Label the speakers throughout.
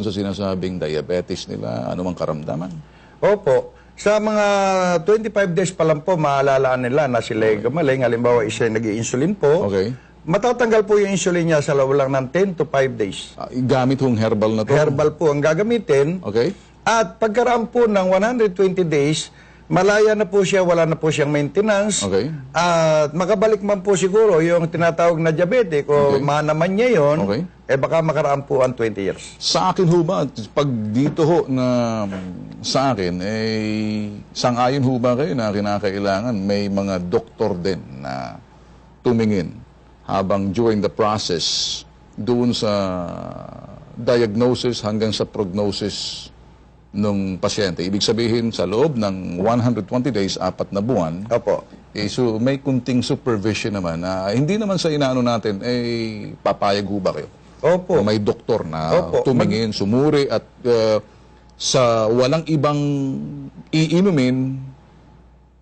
Speaker 1: sa sinasabing diabetes nila, anumang karamdaman?
Speaker 2: Opo. Sa mga 25 days pa lang po, maalalaan nila na sila ay gumaling. Halimbawa, isa nag-i-insulin po.
Speaker 1: Okay.
Speaker 2: Matatanggal po yung insulin niya sa loob lang ng 10 to 5 days.
Speaker 1: Gamit hong herbal na to?
Speaker 2: Herbal po ang gagamitin.
Speaker 1: Okay.
Speaker 2: At pagkaraan po ng 120 days, malaya na po siya, wala na po siyang maintenance.
Speaker 1: Okay.
Speaker 2: At makabalik man po siguro yung tinatawag na diabetic o naman niya yun,
Speaker 1: Okay.
Speaker 2: baka makaraan po ang 20 years.
Speaker 1: Sa akin ho ba, pag dito ho na sa akin, sang-ayon ho ba kayo na kinakailangan may mga doktor din na tumingin habang during the process doon sa diagnosis hanggang sa prognosis ng pasyente. Ibig sabihin, sa loob ng 120 days, 4 na buwan,
Speaker 2: Opo.
Speaker 1: so may kunting supervision naman na hindi naman sa inaano natin, papayag ho ba kayo?
Speaker 2: Opo.
Speaker 1: Na may doktor na
Speaker 2: Opo.
Speaker 1: tumingin, sumuri at sa walang ibang iinumin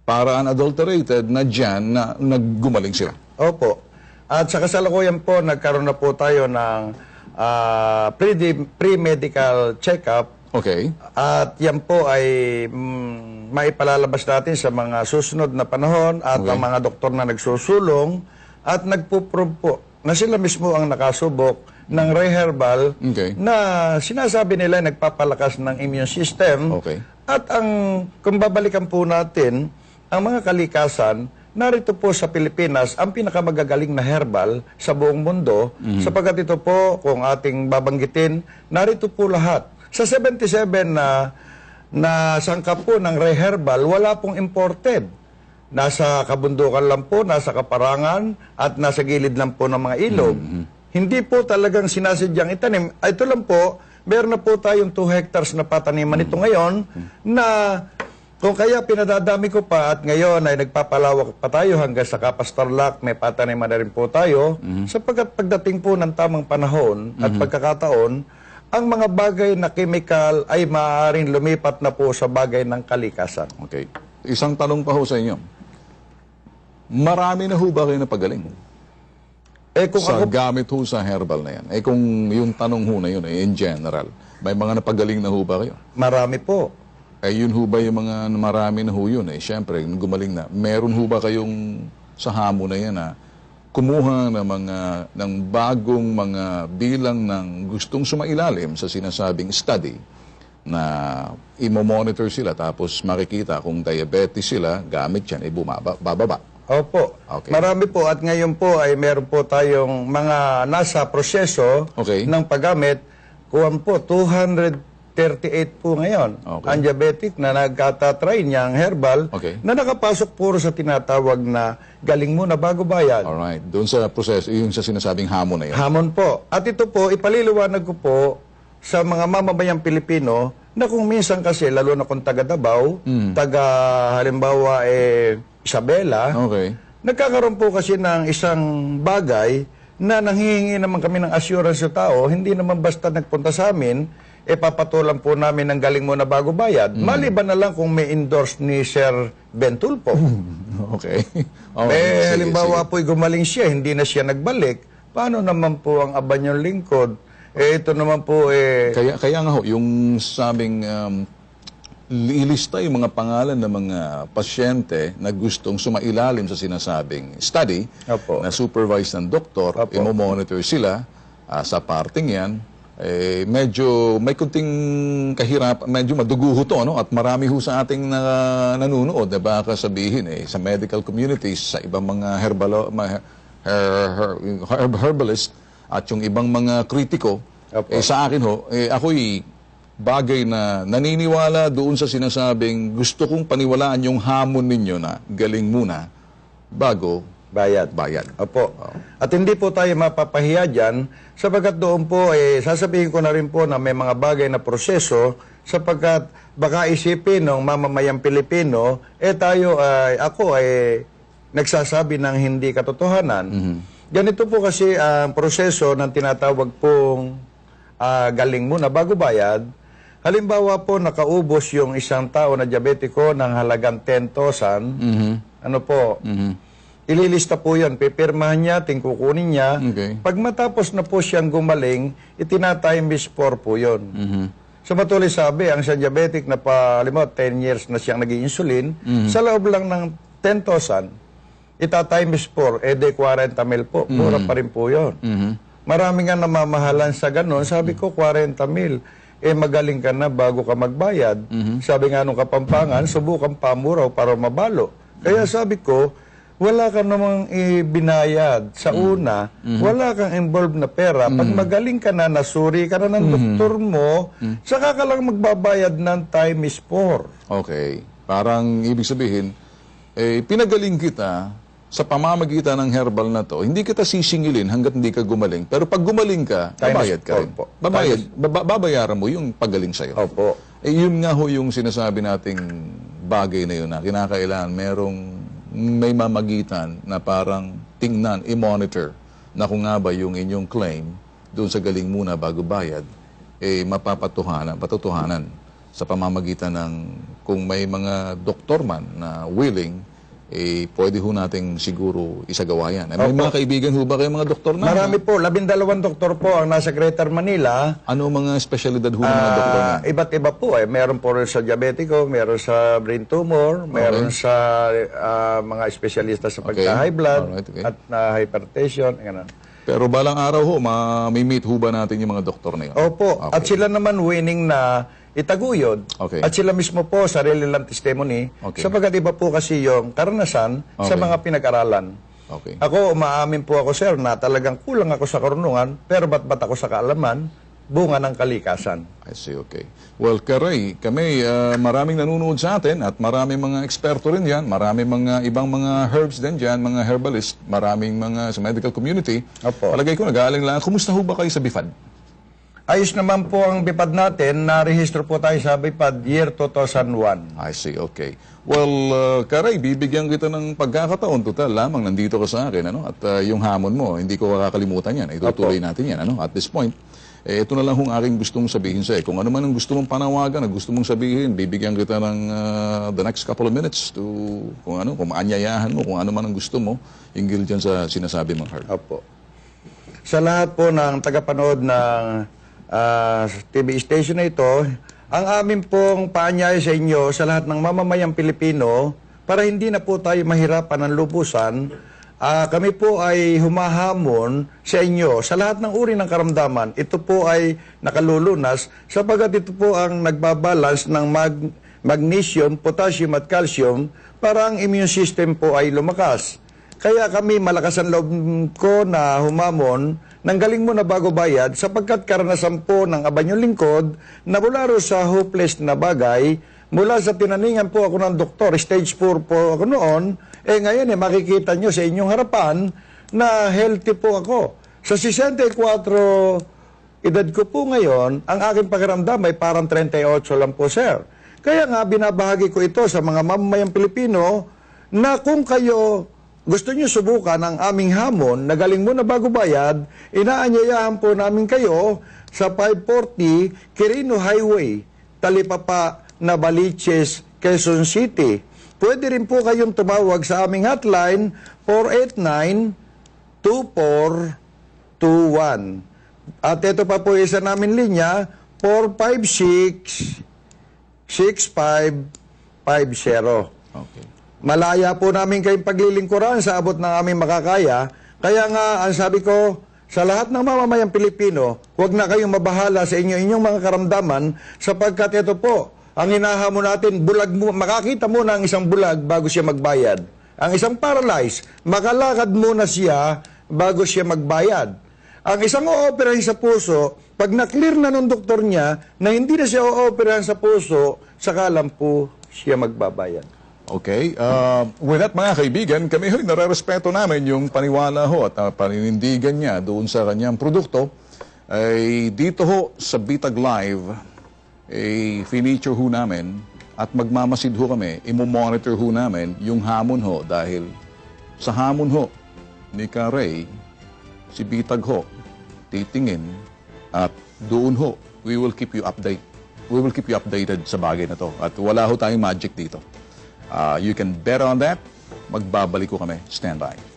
Speaker 1: para unadulterated na dyan na naggumaling sila.
Speaker 2: Opo. At sa kasalukuyan po, nagkaroon na po tayo ng pre-medical check-up.
Speaker 1: Okay.
Speaker 2: At yan po ay maipalalabas natin sa mga susunod na panahon at ang mga doktor na nagsusulong at nagpuprove po na sila mismo ang nakasubok ng Reherbal na sinasabi nila nagpapalakas ng immune system.
Speaker 1: Okay.
Speaker 2: At kung babalikan po natin, ang mga kalikasan, narito po sa Pilipinas ang pinakamagagaling na herbal sa buong mundo sapagkat ito po, kung ating babanggitin, narito po lahat. Sa 77 na sangkap po ng Reherbal, wala pong imported. Nasa kabundukan lang po, nasa kaparangan, at nasa gilid lang po ng mga ilog. Hindi po talagang sinasadyang itanim. Ito lang po, meron na po tayong 2 hectares na pataniman ito ngayon na kung kaya pinadadami ko pa at ngayon ay nagpapalawak pa tayo hanggang sa Kapas Tarlac, may pataniman na rin po tayo sapagkat pagdating po ng tamang panahon at pagkakataon, ang mga bagay na chemical ay maaaring lumipat na po sa bagay ng kalikasan.
Speaker 1: Okay. Isang tanong pa ho sa inyo. Marami na ho ba kayo napagaling?
Speaker 2: Kung
Speaker 1: sa
Speaker 2: ako,
Speaker 1: gamit ho sa herbal na yan. Kung yung tanong ho na yun, in general, may mga napagaling na ho ba kayo?
Speaker 2: marami po.
Speaker 1: Yun ho ba yung mga marami na ho yun? Siyempre, gumaling na. Meron ho ba kayong sa hamon na yan na kumuha ng bagong mga bilang ng gustong sumailalim sa sinasabing study na imo-monitor sila tapos makikita kung diabetes sila, gamit yan, bababa.
Speaker 2: Opo.
Speaker 1: Okay.
Speaker 2: Marami po at ngayon po ay meron po tayong mga nasa proseso ng paggamit. Kuwan po, 238 po ngayon. Ang diabetic na nagkatatry niyang herbal na nakapasok puro sa tinatawag na galing muna bago bayad.
Speaker 1: Alright. Doon sa proseso, yung sa sinasabing hamon na yun.
Speaker 2: Hamon po. At ito po, ipaliliwanag ko po sa mga mamamayang Pilipino na kung minsan kasi, lalo na kung taga Davao, taga halimbawa Isabela, nagkakaroon po kasi ng isang bagay na nanghihingi naman kami ng assurance sa tao, hindi naman basta nagpunta sa amin, papatulan po namin ng galing mo na bago bayad. Maliban na lang kung may endorse ni Sir Ben Tulfo.
Speaker 1: Okay.
Speaker 2: Halimbawa po'y gumaling siya, hindi na siya nagbalik. Paano naman po ang abanyong lingkod? Ito naman po
Speaker 1: Kaya nga ho, yung sabing ilista yung mga pangalan ng mga pasyente na gustong sumailalim sa sinasabing study na supervised ng doktor, imo-monitor sila sa parting yan. Medyo may kunting kahirap, medyo maduguho to, no? At marami ho sa ating nanunood na baka sabihin sa medical communities, sa ibang mga herbalist at yung ibang mga kritiko, sa akin ho, ako'y bagay na naniniwala doon sa sinasabing gusto kong paniwalaan yung hamon ninyo na galing muna bago bayad.
Speaker 2: Opo. At hindi po tayo mapapahiya dyan sapagkat doon po, sasabihin ko na rin po na may mga bagay na proseso sapagkat baka isipin ng mamamayang Pilipino, ako ay nagsasabi ng hindi katotohanan. Ganito po kasi ang proseso ng tinatawag pong galing muna bago bayad. Halimbawa po, nakaubos yung isang tao na diabetiko ng halagang 10,000. Ano po? Ililista po yan, pipirmahan niya, kukunin niya.
Speaker 1: Okay.
Speaker 2: Pag matapos na po siyang gumaling, itinatime before po yun. So matuloy sabi, ang sa diabetic na palimot, 10 years na siyang nag-insulin, sa loob lang ng 10,000, itatime before, de 40 mil po. Mura pa rin po yun. Marami nga namamahalan sa ganun. Sabi ko, 40 mil. Magaling ka na bago ka magbayad. Sabi nga nung Kapampangan, subukan pamuraw para mabalo. Kaya sabi ko, wala ka namang ibinayad sa una, wala kang involved na pera. Pag magaling ka na, nasuri ka na ng doktor mo, saka ka lang magbabayad ng time is for.
Speaker 1: Okay. Parang ibig sabihin, pinagaling kita sa pamamagitan ng herbal na to, hindi kita sisingilin hanggat hindi ka gumaling. Pero pag gumaling ka, babayad ka rin. Babayaran mo yung pagaling sa'yo.
Speaker 2: Opo.
Speaker 1: Yun nga ho yung sinasabi nating bagay na yun na kinakailangan may mamagitan na parang tingnan, i-monitor na kung nga ba yung inyong claim doon sa galing muna bago bayad, patutuhanan sa pamamagitan ng kung may mga doktor man na willing, pwede ho nating siguro isagawa yan. May mga kaibigan ho ba kayo mga doktor na?
Speaker 2: Marami po, 12 doktor po ang nasa Greater Manila.
Speaker 1: Ano mga espesyalidad ho ng mga doktor na?
Speaker 2: Iba't iba po Meron po rin sa diabetico, meron sa brain tumor, meron sa mga espesyalista sa pagka-high blood at hypertension, ganun.
Speaker 1: Pero balang araw ho, may-meet ho ba natin yung mga doktor na yun?
Speaker 2: Opo, at sila naman winning na itaguyod.
Speaker 1: Okay.
Speaker 2: At sila mismo po, sarili lang testimony, sapagkat iba po kasi yung karanasan sa mga pinag-aralan.
Speaker 1: Okay.
Speaker 2: Ako, umaamin po ako, sir, na talagang kulang ako sa karunungan, pero ba't ako sa kaalaman, bunga ng kalikasan.
Speaker 1: I see, okay. Well, Karay, kami maraming nanonood sa atin at maraming mga eksperto rin yan, maraming mga ibang mga herbs din dyan, mga herbalist, maraming mga sa medical community.
Speaker 2: Opo.
Speaker 1: Palagay ko, nag-aaling lang. Kumusta ho ba kayo sa BIFAD?
Speaker 2: Ayos naman po ang BIPAD natin. Na-register po tayo sa BIPAD year 2001.
Speaker 1: I see, okay. Well, Karay, bibigyan kita ng pagkakataon. Total, lamang nandito ka sa akin. At yung hamon mo, hindi ko kakalimutan yan. Itutuloy natin yan. At this point, ito na lang hong aking gustong sabihin sa'yo. Kung ano man ang gusto mong panawagan, ang gusto mong sabihin, bibigyan kita ng the next couple of minutes to kung maanyayahan mo, kung ano man ang gusto mo, hinggil dyan sa sinasabi mong heart.
Speaker 2: Opo. Sa lahat po ng tagapanood ng TV station na ito, ang amin pong paanyaya sa inyo sa lahat ng mamamayang Pilipino para hindi na po tayo mahirapan ng lubusan, kami po ay humahamon sa inyo sa lahat ng uri ng karamdaman. Ito po ay nakalulunas sapagkat ito po ang nagbabalance ng magnesium, potassium at calcium para ang immune system po ay lumakas. Kaya kami malakas ang loob ko na humamon nang galing mo na bago bayad sapagkat karanasan po ng abanyong lingkod na mula ro sa hopeless na bagay, mula sa tinaningan po ako ng doktor, stage 4 po ako noon, ngayon makikita nyo sa inyong harapan na healthy po ako. Sa 64 edad ko po ngayon, ang aking pakiramdam ay parang 38 lang po, sir. Kaya nga binabahagi ko ito sa mga mamamayang Pilipino na kung kayo gusto niyo subukan ang aming hamon na galing mo na bago bayad, inaanyayahan po namin kayo sa 540 Quirino Highway, Talipapa, Navaliches, Quezon City. Pwede rin po kayong tumawag sa aming hotline 489-2421. At ito pa po isa namin linya, 456-6550.
Speaker 1: Okay.
Speaker 2: Malaya po namin kayong paglilingkuran sa abot ng aming makakaya. Kaya nga, ang sabi ko, sa lahat ng mamamayang Pilipino, huwag na kayong mabahala sa inyong mga karamdaman sapagkat ito po, ang hinahamon natin, bulag mo, makakita muna ang isang bulag bago siya magbayad. Ang isang paralyzed, makalakad muna siya bago siya magbayad. Ang isang ooperahin sa puso, pag na-clear na ng doktor niya na hindi na siya ooperahin sa puso, saka lang po siya magbabayad.
Speaker 1: Okay. With that, mga kaibigan, kami ho'y nare-respeto namin yung paniwala ho at paninindigan niya doon sa kanyang produkto. Ay dito ho sa Bitag Live, feature ho namin at magmamasid ho kami, imomonitor ho namin yung hamon ho dahil sa hamon ho ni Karay, si Bitag ho, titingin at doon ho, we will keep you updated sa bagay na to. At wala ho tayong magic dito. You can bet on that. Magbabalik ko kami. Stand by.